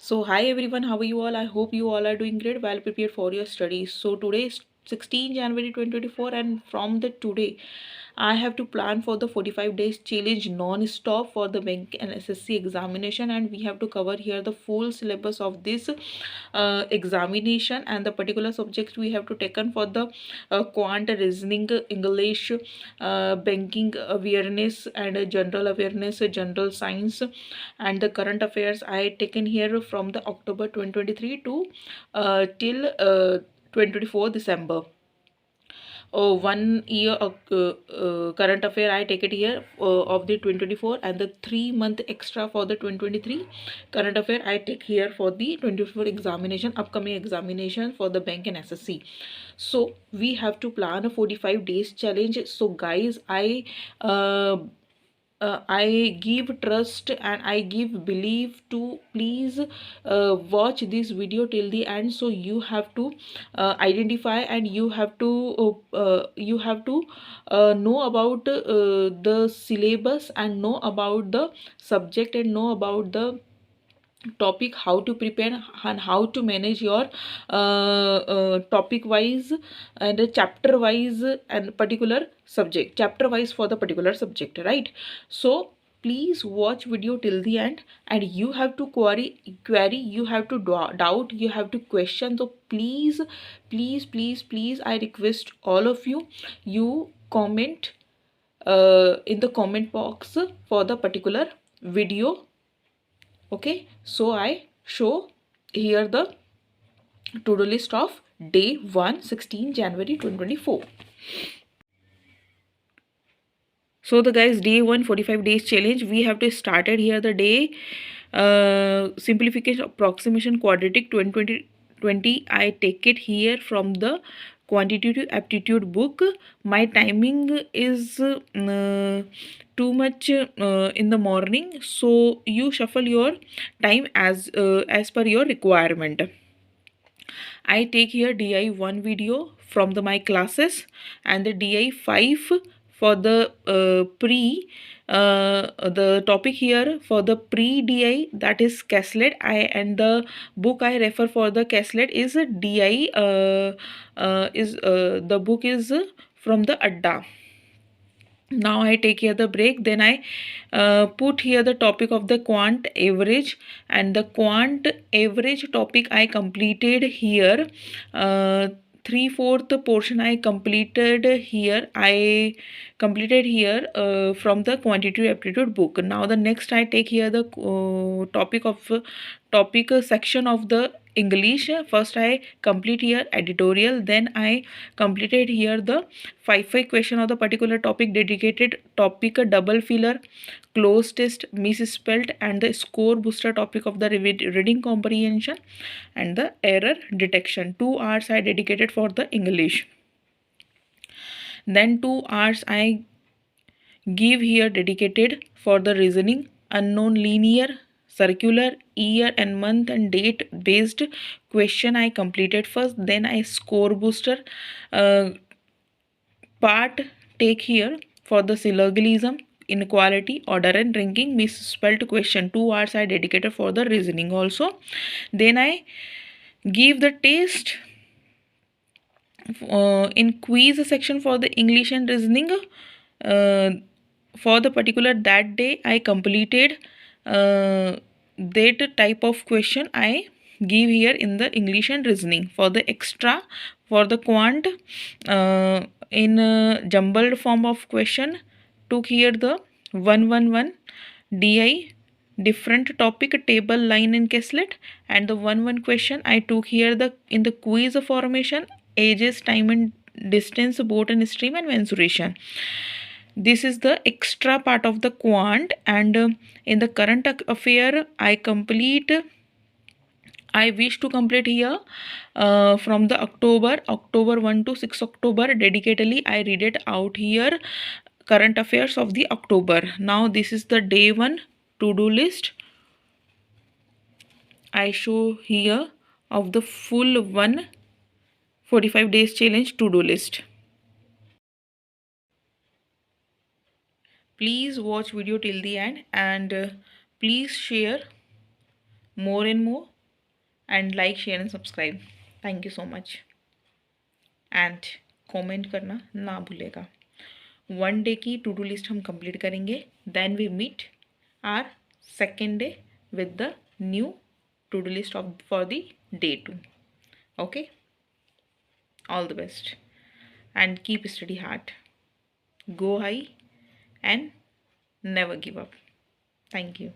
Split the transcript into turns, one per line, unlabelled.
So hi everyone, how are you all? I hope you all are doing great, well prepared for your studies. So today is 16 January 2024 and from the today I have to plan for the 45 days challenge non-stop for the bank and SSC examination, and we have to cover here the full syllabus of this examination and the particular subjects we have to taken for the quant, reasoning, English, banking awareness and general awareness, general science, and the current affairs I taken here from the October 2023 to till 2024 December. Oh, 1 year current affair I take it here of the 2024, and the 3 month extra for the 2023 current affair I take here for the 2024 examination, upcoming examination for the bank and SSC. So we have to plan a 45 days challenge. So guys, I give trust and I give belief to please watch this video till the end. So you have to identify and you have to know about the syllabus and know about the subject and know about the topic, how to prepare and how to manage your topic wise and chapter wise and particular subject, chapter wise for the particular subject, right? So please watch video till the end, and you have to query, you have to doubt, you have to question. So please I request all of you, you comment in the comment box for the particular video. Okay, so I show here the to-do list of day 1, 16 January 2024. So the guys, day 1 45 days challenge, we have to started here the day simplification, approximation, quadratic 2020. I take it here from the quantitative aptitude book. My timing is too much in the morning, so you shuffle your time as per your requirement. I take here DI1 video from my classes and the DI5 for the the topic here for the pre-DI, that is Caslet. And the book I refer for the Caslet is DI the book is from the Adda. Now I take here the break, then I put here the topic of the quant average, and the quant average topic I completed here. 3/4 portion I completed here. I completed here from the quantitative aptitude book. Now the next I take here the topic section of the English. First I complete here editorial, then I completed here the 5 question of the particular topic, dedicated topic, double filler, close test, misspelled, and the score booster topic of the reading comprehension and the error detection. 2 hours I dedicated for the English. Then 2 hours I give here dedicated for the reasoning, unknown, linear, circular, year and month and date based question I completed first. Then I score booster part take here for the syllogism, inequality, order and ranking, misspelled question. 2 hours I dedicated for the reasoning also. Then I give the test in quiz section for the English and reasoning. For the particular that day I completed that type of question I give here in the English and reasoning. For the extra for the quant in jumbled form of question took here the 111 DI different topic, table, line and Caslet, and the 1 question I took here the in the quiz formation, ages, time and distance, boat and stream and mensuration. This is the extra part of the quant. And in the current affair I wish to complete here from the October 1 to 6 October dedicatedly I read it out here current affairs of the October. Now this is the day 1 to-do list I show here of the full 45 days challenge to-do list. Please watch video till the end, and please share more and more and like share and subscribe. Thank you so much. And comment करना ना भूलेगा. 1 day की to do list हम complete करेंगे. Then we meet our second day with the new to-do list for the day 2. Okay, all the best and keep study hard. Go high and never give up. Thank you.